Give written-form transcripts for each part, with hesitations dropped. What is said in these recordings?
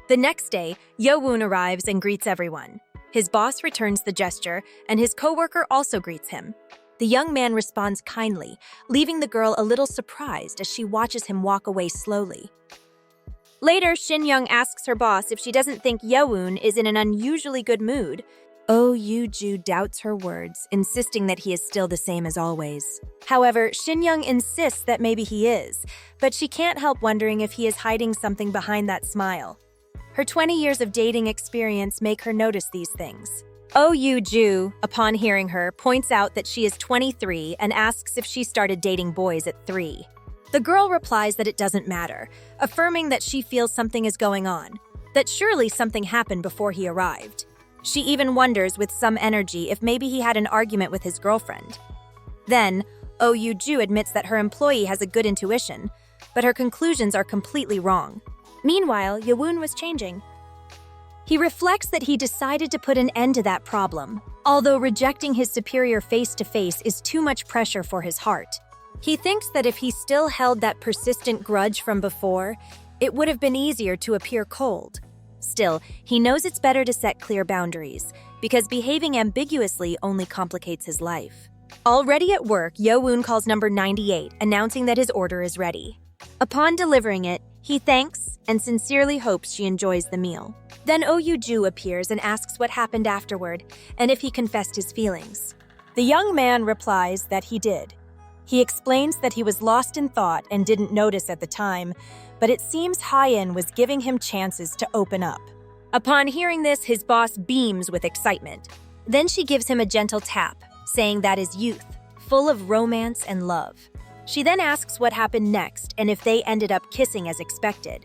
The next day, Yowoon arrives and greets everyone. His boss returns the gesture, and his coworker also greets him. The young man responds kindly, leaving the girl a little surprised as she watches him walk away slowly. Later, Shin-young asks her boss if she doesn't think Yowoon is in an unusually good mood. Oh Yoo-ju doubts her words, insisting that he is still the same as always. However, Shin-young insists that maybe he is, but she can't help wondering if he is hiding something behind that smile. Her 20 years of dating experience make her notice these things. Oh Yoo-ju, upon hearing her, points out that she is 23 and asks if she started dating boys at 3. The girl replies that it doesn't matter, affirming that she feels something is going on, that surely something happened before he arrived. She even wonders with some energy if maybe he had an argument with his girlfriend. Then, Oh Yoo-ju admits that her employee has a good intuition, but her conclusions are completely wrong. Meanwhile, Yowoon was changing. He reflects that he decided to put an end to that problem, although rejecting his superior face-to-face is too much pressure for his heart. He thinks that if he still held that persistent grudge from before, it would have been easier to appear cold. Still, he knows it's better to set clear boundaries, because behaving ambiguously only complicates his life. Already at work, Yowoon calls number 98, announcing that his order is ready. Upon delivering it, he thanks and sincerely hopes she enjoys the meal. Then Oh Yoo-ju appears and asks what happened afterward, and if he confessed his feelings. The young man replies that he did. He explains that he was lost in thought and didn't notice at the time, but it seems Hye-in was giving him chances to open up. Upon hearing this, his boss beams with excitement. Then she gives him a gentle tap, saying that is youth, full of romance and love. She then asks what happened next and if they ended up kissing as expected.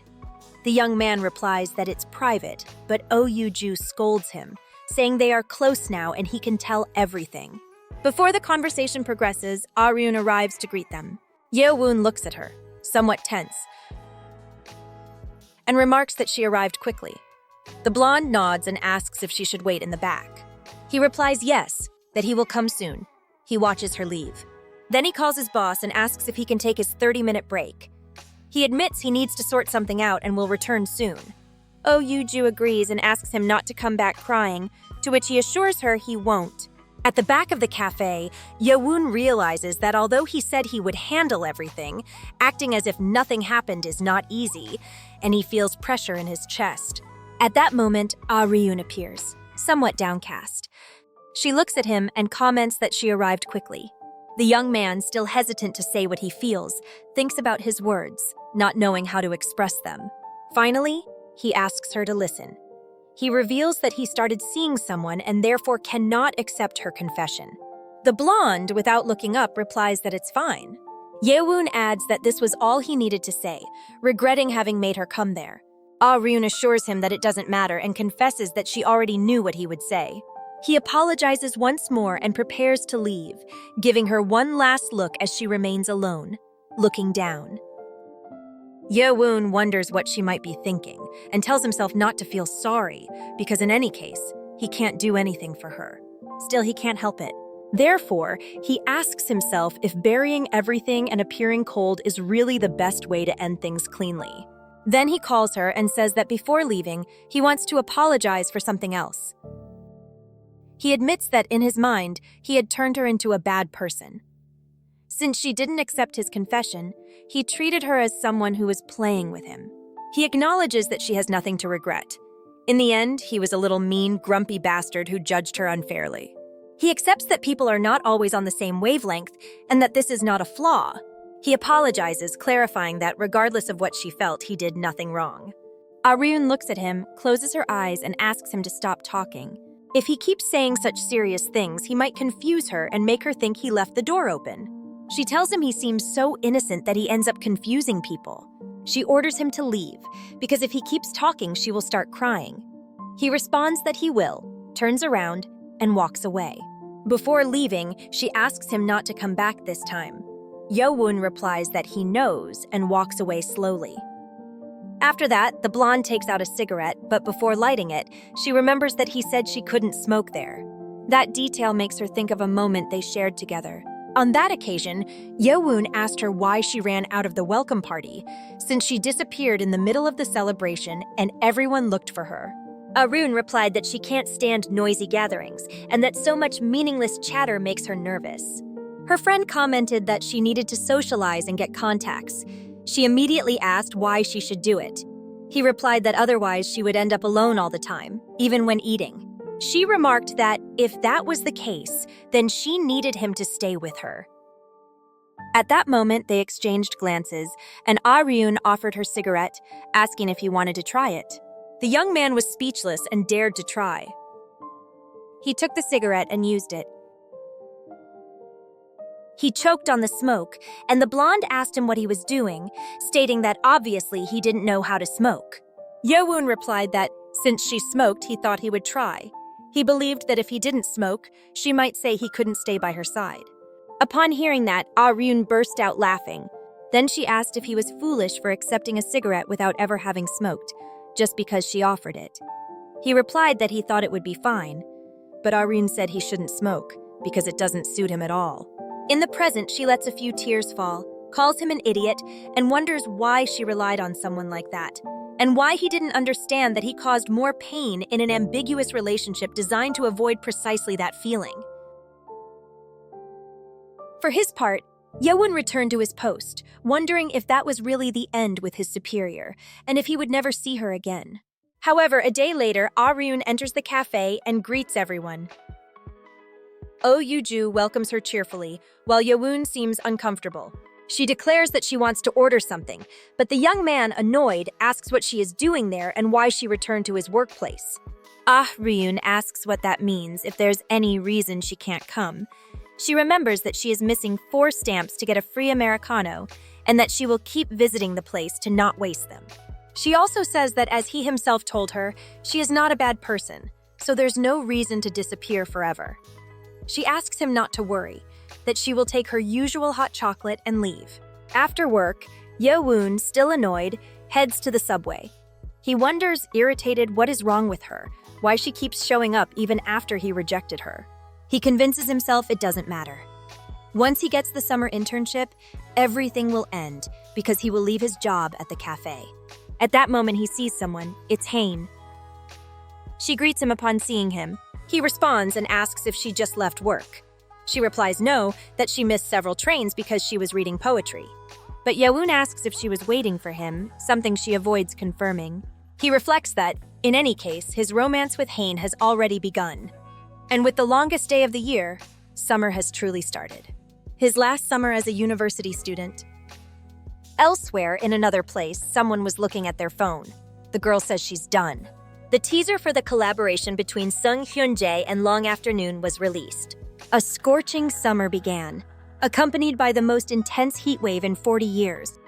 The young man replies that it's private, but Oh Yoo-ju scolds him, saying they are close now and he can tell everything. Before the conversation progresses, Ah-ryun arrives to greet them. Yowoon looks at her, somewhat tense, and remarks that she arrived quickly. The blonde nods and asks if she should wait in the back. He replies yes, that he will come soon. He watches her leave. Then he calls his boss and asks if he can take his 30-minute break. He admits he needs to sort something out and will return soon. Oh Yoo-ju agrees and asks him not to come back crying, to which he assures her he won't. At the back of the cafe, Yowoon realizes that although he said he would handle everything, acting as if nothing happened is not easy, and he feels pressure in his chest. At that moment, Ah-ryun appears, somewhat downcast. She looks at him and comments that she arrived quickly. The young man, still hesitant to say what he feels, thinks about his words, not knowing how to express them. Finally, he asks her to listen. He reveals that he started seeing someone and therefore cannot accept her confession. The blonde, without looking up, replies that it's fine. Yowoon adds that this was all he needed to say, regretting having made her come there. Ah-ryun assures him that it doesn't matter and confesses that she already knew what he would say. He apologizes once more and prepares to leave, giving her one last look as she remains alone, looking down. Yowoon wonders what she might be thinking and tells himself not to feel sorry because in any case, he can't do anything for her. Still, he can't help it. Therefore, he asks himself if burying everything and appearing cold is really the best way to end things cleanly. Then he calls her and says that before leaving, he wants to apologize for something else. He admits that in his mind, he had turned her into a bad person. Since she didn't accept his confession, he treated her as someone who was playing with him. He acknowledges that she has nothing to regret. In the end, he was a little mean, grumpy bastard who judged her unfairly. He accepts that people are not always on the same wavelength and that this is not a flaw. He apologizes, clarifying that regardless of what she felt, he did nothing wrong. Ah-ryun looks at him, closes her eyes, and asks him to stop talking. If he keeps saying such serious things, he might confuse her and make her think he left the door open. She tells him he seems so innocent that he ends up confusing people. She orders him to leave, because if he keeps talking, she will start crying. He responds that he will, turns around, and walks away. Before leaving, she asks him not to come back this time. Yowoon replies that he knows and walks away slowly. After that, the blonde takes out a cigarette, but before lighting it, she remembers that he said she couldn't smoke there. That detail makes her think of a moment they shared together. On that occasion, Yowoon asked her why she ran out of the welcome party, since she disappeared in the middle of the celebration and everyone looked for her. Arun replied that she can't stand noisy gatherings and that so much meaningless chatter makes her nervous. Her friend commented that she needed to socialize and get contacts. She immediately asked why she should do it. He replied that otherwise she would end up alone all the time, even when eating. She remarked that if that was the case, then she needed him to stay with her. At that moment, they exchanged glances, and Arun offered her cigarette, asking if he wanted to try it. The young man was speechless and dared to try. He took the cigarette and used it. He choked on the smoke, and the blonde asked him what he was doing, stating that obviously he didn't know how to smoke. Yowoon replied that since she smoked, he thought he would try. He believed that if he didn't smoke, she might say he couldn't stay by her side. Upon hearing that, Arun burst out laughing. Then she asked if he was foolish for accepting a cigarette without ever having smoked, just because she offered it. He replied that he thought it would be fine, but Arun said he shouldn't smoke because it doesn't suit him at all. In the present, she lets a few tears fall, calls him an idiot, and wonders why she relied on someone like that, and why he didn't understand that he caused more pain in an ambiguous relationship designed to avoid precisely that feeling. For his part, Yowoon returned to his post, wondering if that was really the end with his superior, and if he would never see her again. However, a day later, Arun enters the cafe and greets everyone. Oh Yuju welcomes her cheerfully, while Yowoon seems uncomfortable. She declares that she wants to order something, but the young man, annoyed, asks what she is doing there and why she returned to his workplace. Ryun asks what that means, if there's any reason she can't come. She remembers that she is missing 4 stamps to get a free Americano, and that she will keep visiting the place to not waste them. She also says that as he himself told her, she is not a bad person, so there's no reason to disappear forever. She asks him not to worry, that she will take her usual hot chocolate and leave. After work, Yowoon, still annoyed, heads to the subway. He wonders, irritated, what is wrong with her, why she keeps showing up even after he rejected her. He convinces himself it doesn't matter. Once he gets the summer internship, everything will end because he will leave his job at the cafe. At that moment, he sees someone. It's Hain. She greets him upon seeing him. He responds and asks if she just left work. She replies no, that she missed several trains because she was reading poetry. But Yowoon asks if she was waiting for him, something she avoids confirming. He reflects that, in any case, his romance with Hain has already begun. And with the longest day of the year, summer has truly started. His last summer as a university student. Elsewhere, in another place, someone was looking at their phone. The girl says she's done. The teaser for the collaboration between Sung Hyun-jae and Long Afternoon was released. A scorching summer began, accompanied by the most intense heat wave in 40 years.